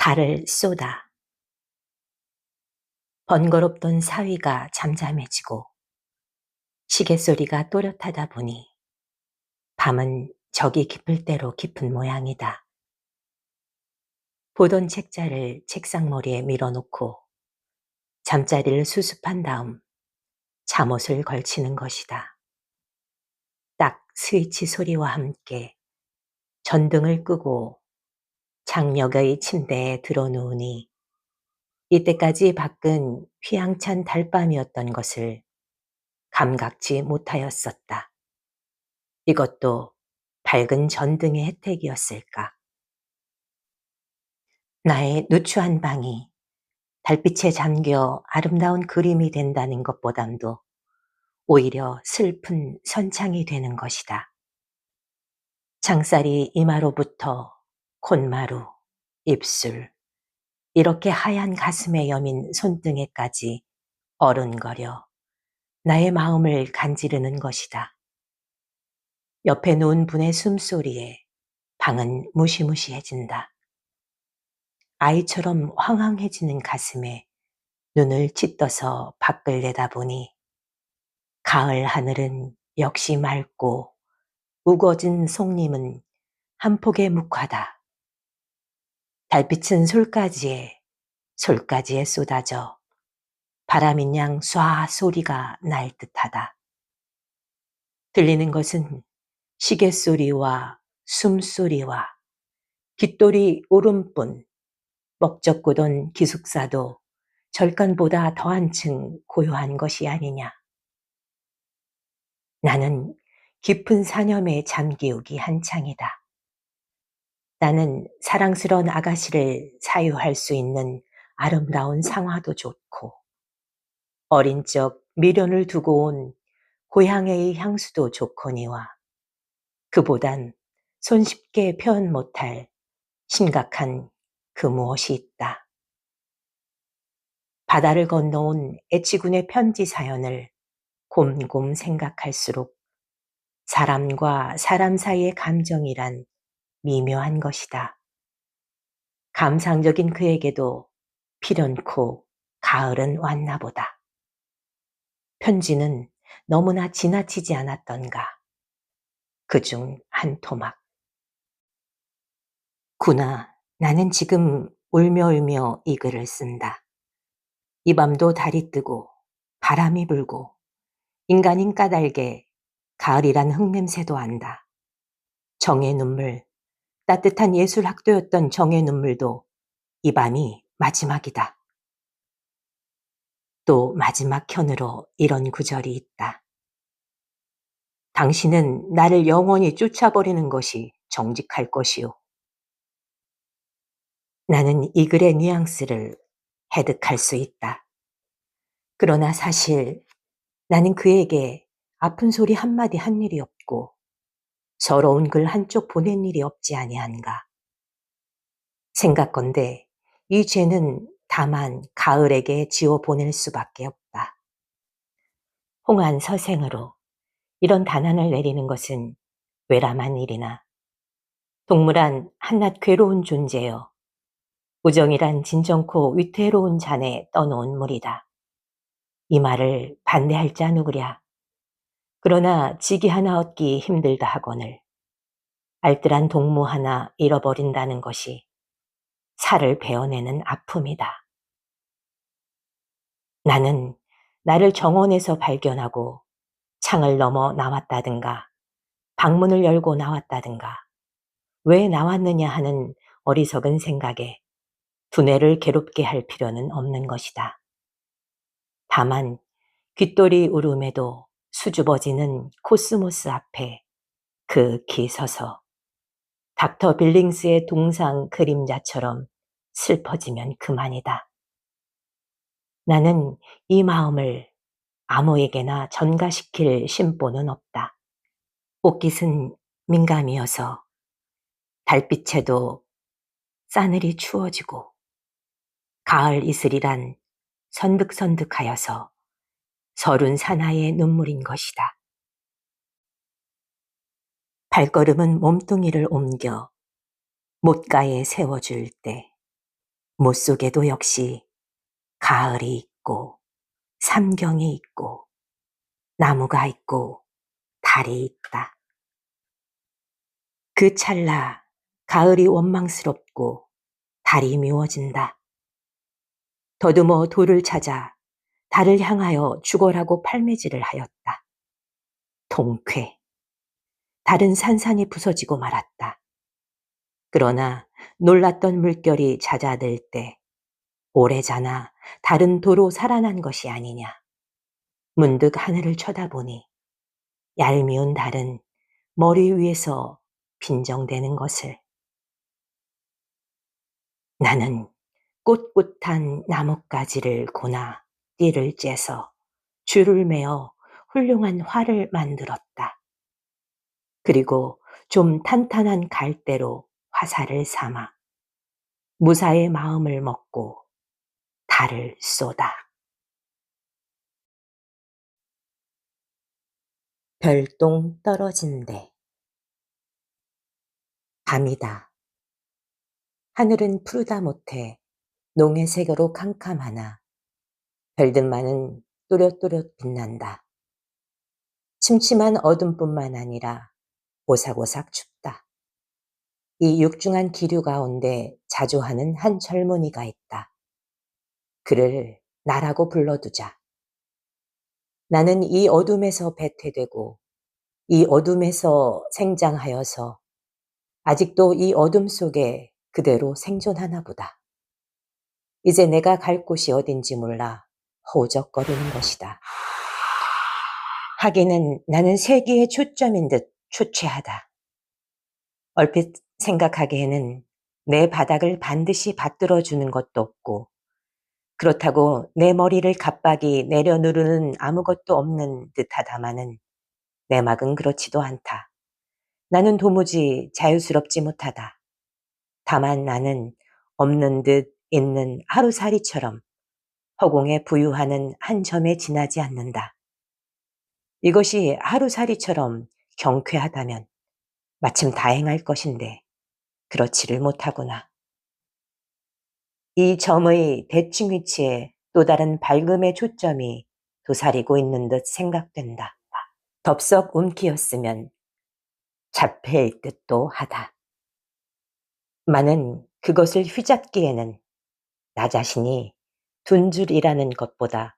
달을 쏘다. 번거롭던 사위가 잠잠해지고 시계 소리가 또렷하다 보니 밤은 저기 깊을 대로 깊은 모양이다. 보던 책자를 책상머리에 밀어놓고 잠자리를 수습한 다음 잠옷을 걸치는 것이다. 딱 스위치 소리와 함께 전등을 끄고 장력의 침대에 들어누우니 이때까지 밖은 휘황찬 달밤이었던 것을 감각지 못하였었다. 이것도 밝은 전등의 혜택이었을까. 나의 누추한 방이 달빛에 잠겨 아름다운 그림이 된다는 것보담도 오히려 슬픈 선창이 되는 것이다. 장살이 이마로부터 콧마루, 입술, 이렇게 하얀 가슴에 여민 손등에까지 어른거려 나의 마음을 간지르는 것이다. 옆에 누운 분의 숨소리에 방은 무시무시해진다. 아이처럼 황황해지는 가슴에 눈을 찢떠서 밖을 내다보니 가을 하늘은 역시 맑고 우거진 송림은 한 폭의 묵화다. 달빛은 솔가지에 쏟아져 바람인 양 쏴 소리가 날 듯하다. 들리는 것은 시계소리와 숨소리와 깃돌이 울음뿐. 먹적고던 기숙사도 절간보다 더 한층 고요한 것이 아니냐. 나는 깊은 사념에 잠기우기 한창이다. 나는 사랑스러운 아가씨를 사유할 수 있는 아름다운 상화도 좋고 어린 적 미련을 두고 온 고향의 향수도 좋거니와 그보단 손쉽게 표현 못할 심각한 그 무엇이 있다. 바다를 건너온 애치군의 편지 사연을 곰곰 생각할수록 사람과 사람 사이의 감정이란 미묘한 것이다. 감상적인 그에게도 필연코 가을은 왔나 보다. 편지는 너무나 지나치지 않았던가. 그중 한 토막. 구나, 나는 지금 울며 이 글을 쓴다. 이 밤도 달이 뜨고 바람이 불고 인간인 까닭에 가을이란 흙냄새도 안다. 정의 눈물, 따뜻한 예술학도였던 정의 눈물도 이 밤이 마지막이다. 또 마지막 현으로 이런 구절이 있다. 당신은 나를 영원히 쫓아버리는 것이 정직할 것이요. 나는 이 글의 뉘앙스를 해득할 수 있다. 그러나 사실 나는 그에게 아픈 소리 한마디 한 일이 없고 서러운 글 한쪽 보낸 일이 없지 아니한가. 생각건대 이 죄는 다만 가을에게 지워 보낼 수밖에 없다. 홍한 서생으로 이런 단안을 내리는 것은 외람한 일이나 동물한 한낱 괴로운 존재여 우정이란 진정코 위태로운 잔에 떠놓은 물이다. 이 말을 반대할 자 누구랴. 그러나 직이 하나 얻기 힘들다 하거늘 알뜰한 동무 하나 잃어버린다는 것이 살을 베어내는 아픔이다. 나는 나를 정원에서 발견하고 창을 넘어 나왔다든가 방문을 열고 나왔다든가 왜 나왔느냐 하는 어리석은 생각에 두뇌를 괴롭게 할 필요는 없는 것이다. 다만 귓돌이 울음에도 수줍어지는 코스모스 앞에 극히 서서 닥터 빌링스의 동상 그림자처럼 슬퍼지면 그만이다. 나는 이 마음을 아무에게나 전가시킬 심보는 없다. 옷깃은 민감이어서 달빛에도 싸늘이 추워지고 가을 이슬이란 선득선득하여서 서른 사나이의 눈물인 것이다. 발걸음은 몸뚱이를 옮겨 못가에 세워줄 때 못 속에도 역시 가을이 있고 삼경이 있고 나무가 있고 달이 있다. 그 찰나 가을이 원망스럽고 달이 미워진다. 더듬어 돌을 찾아 달을 향하여 죽어라고 팔매질을 하였다. 통쾌. 달은 산산이 부서지고 말았다. 그러나 놀랐던 물결이 잦아들 때 오래자나 달은 도로 살아난 것이 아니냐. 문득 하늘을 쳐다보니 얄미운 달은 머리 위에서 빈정대는 것을. 나는 꼿꼿한 나뭇가지를 고나 띠를 째서 줄을 매어 훌륭한 활을 만들었다. 그리고 좀 탄탄한 갈대로 화살을 삼아 무사의 마음을 먹고 달을 쏘다. 별똥 떨어진대. 밤이다. 하늘은 푸르다 못해 농해색으로 캄캄하나 별들만은 또렷또렷 빛난다. 침침한 어둠뿐만 아니라 오삭오삭 춥다. 이 육중한 기류 가운데 자주 하는 한 젊은이가 있다. 그를 나라고 불러두자. 나는 이 어둠에서 배태되고 이 어둠에서 생장하여서 아직도 이 어둠 속에 그대로 생존하나 보다. 이제 내가 갈 곳이 어딘지 몰라 허우적거리는 것이다. 하기는 나는 세기의 초점인 듯 초췌하다. 얼핏 생각하기에는 내 바닥을 반드시 받들어 주는 것도 없고 그렇다고 내 머리를 갑박이 내려누르는 아무것도 없는 듯하다마는 내막은 그렇지도 않다. 나는 도무지 자유스럽지 못하다. 다만 나는 없는 듯 있는 하루살이처럼 허공에 부유하는 한 점에 지나지 않는다. 이것이 하루살이처럼 경쾌하다면 마침 다행할 것인데 그렇지를 못하구나. 이 점의 대칭 위치에 또 다른 밝음의 초점이 도사리고 있는 듯 생각된다. 덥석 움키였으면 잡힐 듯도 하다. 많은 그것을 휘잡기에는 나 자신이 둔줄이라는 것보다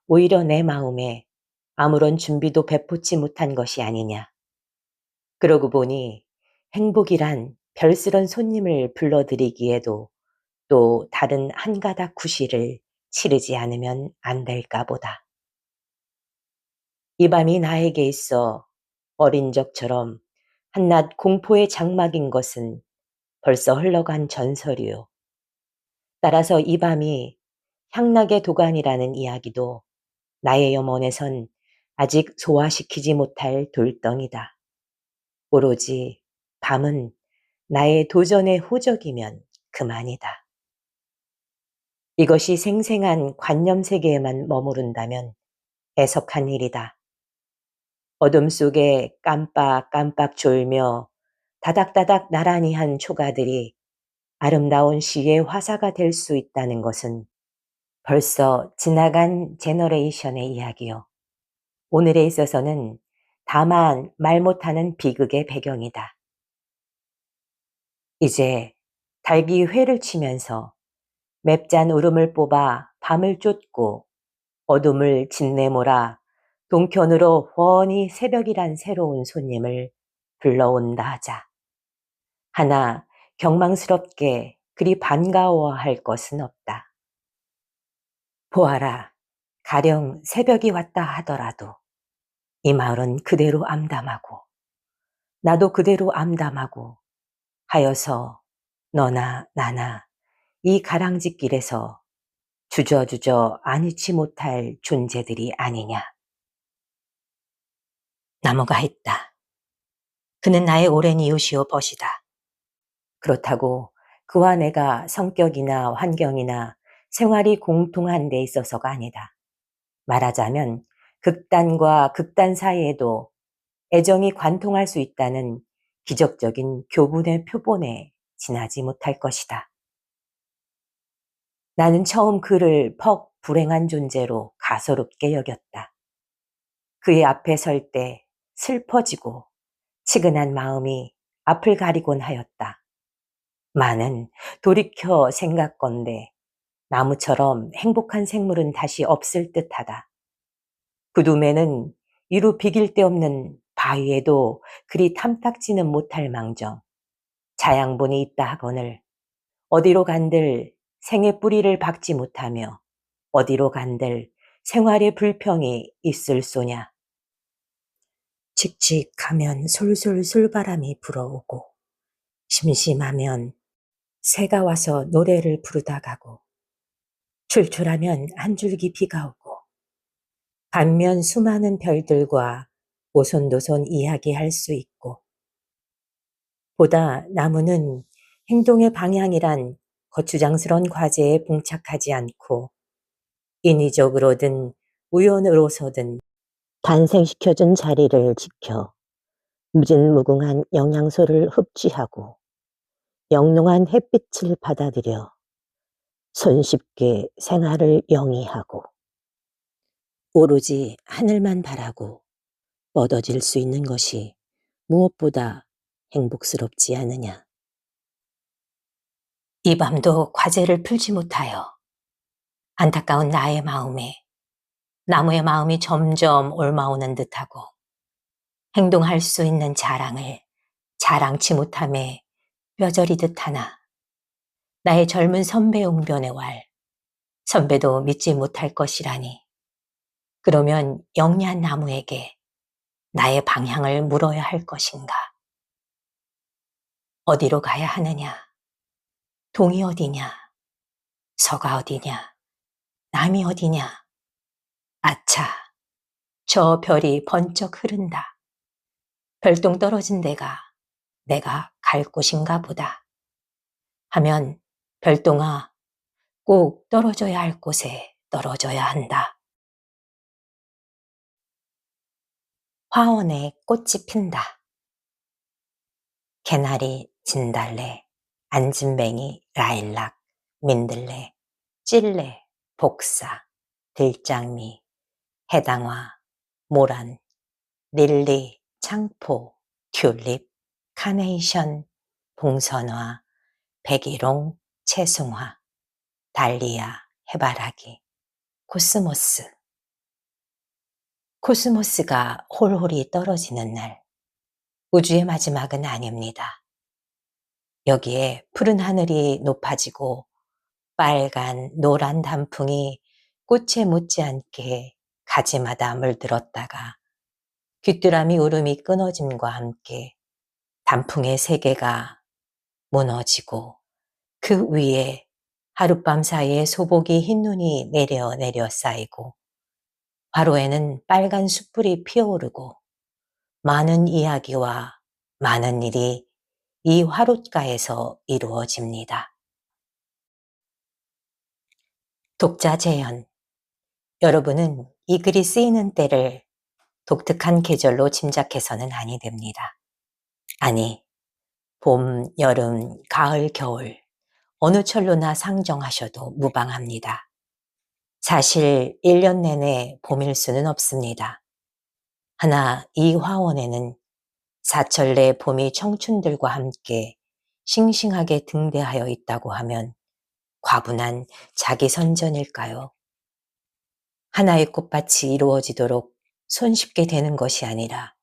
오히려 내 마음에 아무런 준비도 베푸지 못한 것이 아니냐. 그러고 보니 행복이란 별스런 손님을 불러들이기에도 또 다른 한 가닥 구실을 치르지 않으면 안 될까 보다. 이 밤이 나에게 있어 어린 적처럼 한낱 공포의 장막인 것은 벌써 흘러간 전설이요. 따라서 이 밤이 향락의 도가니라는 이야기도 나의 염원에선 아직 소화시키지 못할 돌덩이다. 오로지 밤은 나의 도전의 호적이면 그만이다. 이것이 생생한 관념 세계에만 머무른다면 애석한 일이다. 어둠 속에 깜빡깜빡 졸며 다닥다닥 나란히 한 초가들이 아름다운 시의 화사가 될 수 있다는 것은 벌써 지나간 제너레이션의 이야기요. 오늘에 있어서는 다만 말 못하는 비극의 배경이다. 이제 달기 회를 치면서 맵잔 울음을 뽑아 밤을 쫓고 어둠을 짓내몰아 동편으로 훤히 새벽이란 새로운 손님을 불러온다 하자. 하나 경망스럽게 그리 반가워할 것은 없다. 보아라, 가령 새벽이 왔다 하더라도 이 마을은 그대로 암담하고 나도 그대로 암담하고 하여서 너나 나나 이 가랑짓길에서 주저주저 아니치 못할 존재들이 아니냐. 나무가 했다. 그는 나의 오랜 이웃이요 벗이다. 그렇다고 그와 내가 성격이나 환경이나 생활이 공통한 데 있어서가 아니다. 말하자면 극단과 극단 사이에도 애정이 관통할 수 있다는 기적적인 교분의 표본에 지나지 못할 것이다. 나는 처음 그를 퍽 불행한 존재로 가소롭게 여겼다. 그의 앞에 설 때 슬퍼지고 치근한 마음이 앞을 가리곤 하였다. 많은 돌이켜 생각건대 나무처럼 행복한 생물은 다시 없을 듯하다. 구둠에는 이루 비길 데 없는 바위에도 그리 탐탁지는 못할 망정 자양분이 있다 하거늘 어디로 간들 생의 뿌리를 박지 못하며 어디로 간들 생활의 불평이 있을 소냐. 칙칙하면 솔솔 솔바람이 불어오고 심심하면 새가 와서 노래를 부르다 가고 출출하면 한 줄기 비가 오고 반면 수많은 별들과 오손도손 이야기할 수 있고 보다 나무는 행동의 방향이란 거추장스런 과제에 봉착하지 않고 인위적으로든 우연으로서든 탄생시켜준 자리를 지켜 무진무궁한 영양소를 흡취하고 영롱한 햇빛을 받아들여 손쉽게 생활을 영위하고 오로지 하늘만 바라고 뻗어질 수 있는 것이 무엇보다 행복스럽지 않으냐. 이 밤도 과제를 풀지 못하여 안타까운 나의 마음에 나무의 마음이 점점 옮아오는 듯하고 행동할 수 있는 자랑을 자랑치 못함에 뼈저리듯 하나 나의 젊은 선배 웅변의 왈 선배도 믿지 못할 것이라니 그러면 영리한 나무에게 나의 방향을 물어야 할 것인가? 어디로 가야 하느냐? 동이 어디냐? 서가 어디냐? 남이 어디냐? 아차, 저 별이 번쩍 흐른다. 별똥 떨어진 데가 내가 갈 곳인가 보다. 하면 별똥아, 꼭 떨어져야 할 곳에 떨어져야 한다. 화원에 꽃이 핀다. 개나리, 진달래, 안진뱅이, 라일락, 민들레, 찔레, 복사, 들장미, 해당화, 모란, 릴리, 창포, 튤립, 카네이션, 봉선화, 백일홍, 채송화, 달리아, 해바라기, 코스모스. 코스모스가 홀홀이 떨어지는 날, 우주의 마지막은 아닙니다. 여기에 푸른 하늘이 높아지고 빨간, 노란 단풍이 꽃에 못지않게 가지마다 물들었다가 귀뚜라미 울음이 끊어짐과 함께 단풍의 세계가 무너지고 그 위에 하룻밤 사이에 소복이 흰 눈이 내려 쌓이고 화로에는 빨간 숯불이 피어오르고 많은 이야기와 많은 일이 이 화롯가에서 이루어집니다. 독자 재현. 여러분은 이 글이 쓰이는 때를 독특한 계절로 짐작해서는 아니 됩니다. 아니, 봄, 여름, 가을, 겨울 어느 철로나 상정하셔도 무방합니다. 사실 1년 내내 봄일 수는 없습니다. 하나 이 화원에는 사철내 봄이 청춘들과 함께 싱싱하게 등대하여 있다고 하면 과분한 자기선전일까요? 하나의 꽃밭이 이루어지도록 손쉽게 되는 것이 아니라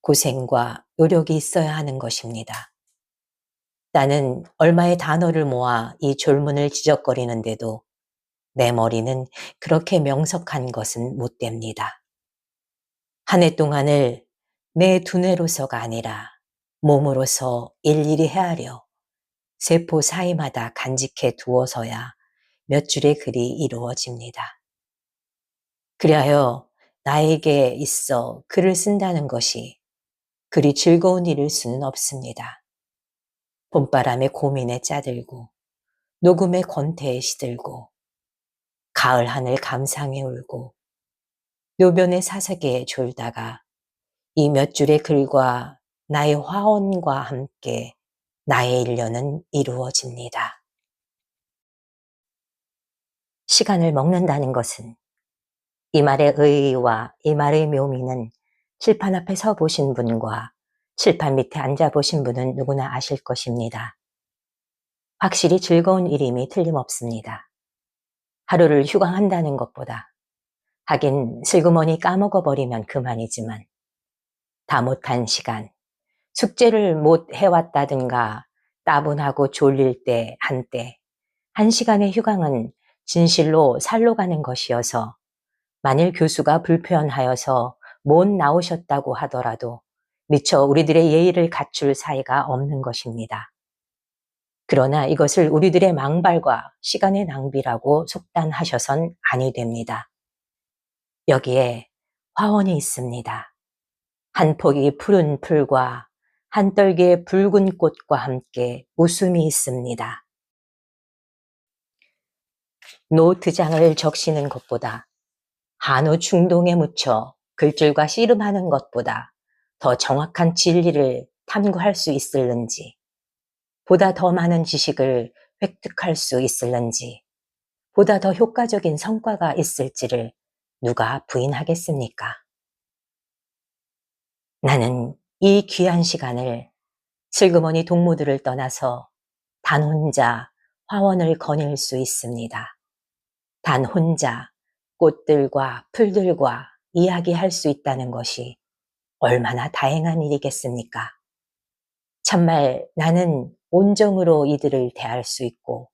고생과 노력이 있어야 하는 것입니다. 나는 얼마의 단어를 모아 이 졸문을 지적거리는데도 내 머리는 그렇게 명석한 것은 못 됩니다. 한 해 동안을 내 두뇌로서가 아니라 몸으로서 일일이 헤아려 세포 사이마다 간직해 두어서야 몇 줄의 글이 이루어집니다. 그리하여 나에게 있어 글을 쓴다는 것이 그리 즐거운 일일 수는 없습니다. 봄바람에 고민에 짜들고 녹음의 권태에 시들고 가을 하늘 감상에 울고 묘변의 사색에 졸다가 이 몇 줄의 글과 나의 화원과 함께 나의 일년은 이루어집니다. 시간을 먹는다는 것은, 이 말의 의의와 이 말의 묘미는 칠판 앞에 서 보신 분과 칠판 밑에 앉아 보신 분은 누구나 아실 것입니다. 확실히 즐거운 일임이 틀림없습니다. 하루를 휴강한다는 것보다, 하긴 슬그머니 까먹어버리면 그만이지만, 다 못한 시간, 숙제를 못 해왔다든가 따분하고 졸릴 때 한때, 한 시간의 휴강은 진실로 살로 가는 것이어서, 만일 교수가 불편하여서 못 나오셨다고 하더라도 미처 우리들의 예의를 갖출 사이가 없는 것입니다. 그러나 이것을 우리들의 망발과 시간의 낭비라고 속단하셔선 아니 됩니다. 여기에 화원이 있습니다. 한 폭이 푸른 풀과 한 떨기의 붉은 꽃과 함께 웃음이 있습니다. 노트장을 적시는 것보다, 한우 중동에 묻혀 글줄과 씨름하는 것보다 더 정확한 진리를 탐구할 수 있을는지, 보다 더 많은 지식을 획득할 수 있을는지, 보다 더 효과적인 성과가 있을지를 누가 부인하겠습니까? 나는 이 귀한 시간을 슬그머니 동무들을 떠나서 단 혼자 화원을 거닐 수 있습니다. 단 혼자 꽃들과 풀들과 이야기할 수 있다는 것이 얼마나 다행한 일이겠습니까? 참말 나는 온정으로 이들을 대할 수 있고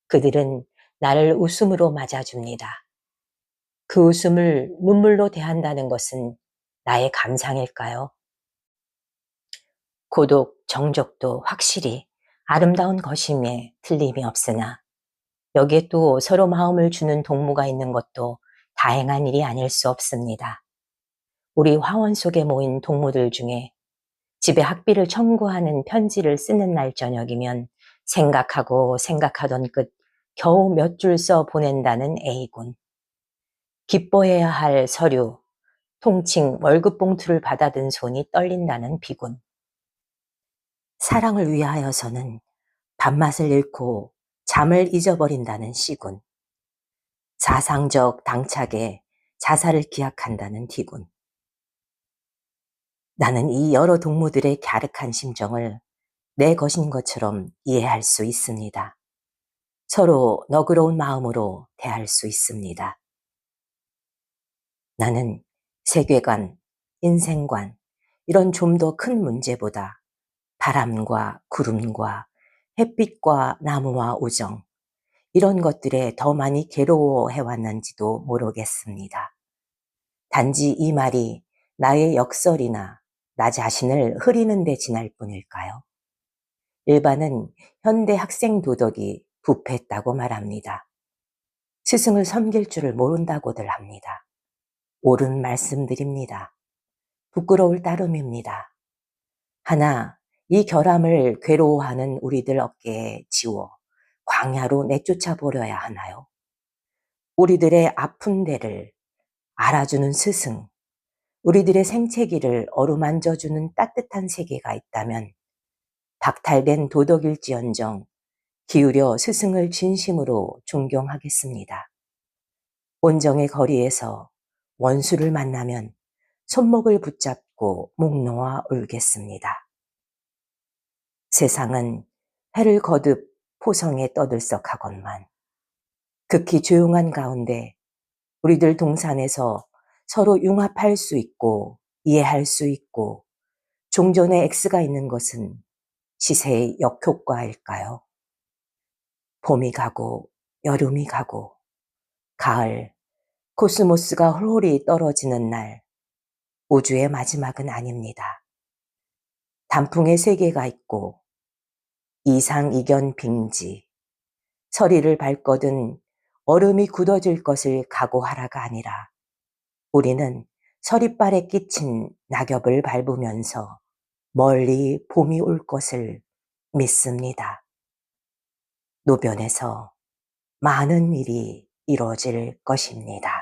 그들은 나를 웃음으로 맞아줍니다. 그 웃음을 눈물로 대한다는 것은 나의 감상일까요? 고독, 정적도 확실히 아름다운 것임에 틀림이 없으나 여기에 또 서로 마음을 주는 동무가 있는 것도 다행한 일이 아닐 수 없습니다. 우리 화원 속에 모인 동무들 중에 집에 학비를 청구하는 편지를 쓰는 날 저녁이면 생각하고 생각하던 끝 겨우 몇 줄 써 보낸다는 A군. 기뻐해야 할 서류, 통칭 월급 봉투를 받아든 손이 떨린다는 B군. 사랑을 위하여서는 밥맛을 잃고 잠을 잊어버린다는 C군. 사상적 당착에 자살을 기약한다는 D군. 나는 이 여러 동무들의 갸륵한 심정을 내 것인 것처럼 이해할 수 있습니다. 서로 너그러운 마음으로 대할 수 있습니다. 나는 세계관, 인생관, 이런 좀 더 큰 문제보다 바람과 구름과 햇빛과 나무와 우정, 이런 것들에 더 많이 괴로워해왔는지도 모르겠습니다. 단지 이 말이 나의 역설이나 나 자신을 흐리는 데 지날 뿐일까요? 일반은 현대 학생 도덕이 부패했다고 말합니다. 스승을 섬길 줄을 모른다고들 합니다. 옳은 말씀드립니다. 부끄러울 따름입니다. 하나, 이 결함을 괴로워하는 우리들 어깨에 지워 광야로 내쫓아 버려야 하나요? 우리들의 아픈 데를 알아주는 스승, 우리들의 생채기를 어루만져주는 따뜻한 세계가 있다면 박탈된 도덕일지언정 기울여 스승을 진심으로 존경하겠습니다. 온정의 거리에서 원수를 만나면 손목을 붙잡고 목 놓아 울겠습니다. 세상은 해를 거듭 포성에 떠들썩하건만 극히 조용한 가운데 우리들 동산에서 서로 융합할 수 있고 이해할 수 있고 종전에 X가 있는 것은 시세의 역효과일까요? 봄이 가고 여름이 가고 가을, 코스모스가 홀홀히 떨어지는 날, 우주의 마지막은 아닙니다. 단풍의 세계가 있고 이상이견 빙지, 서리를 밟거든 얼음이 굳어질 것을 각오하라가 아니라 우리는 서리발에 끼친 낙엽을 밟으면서 멀리 봄이 올 것을 믿습니다. 노변에서 많은 일이 이루어질 것입니다.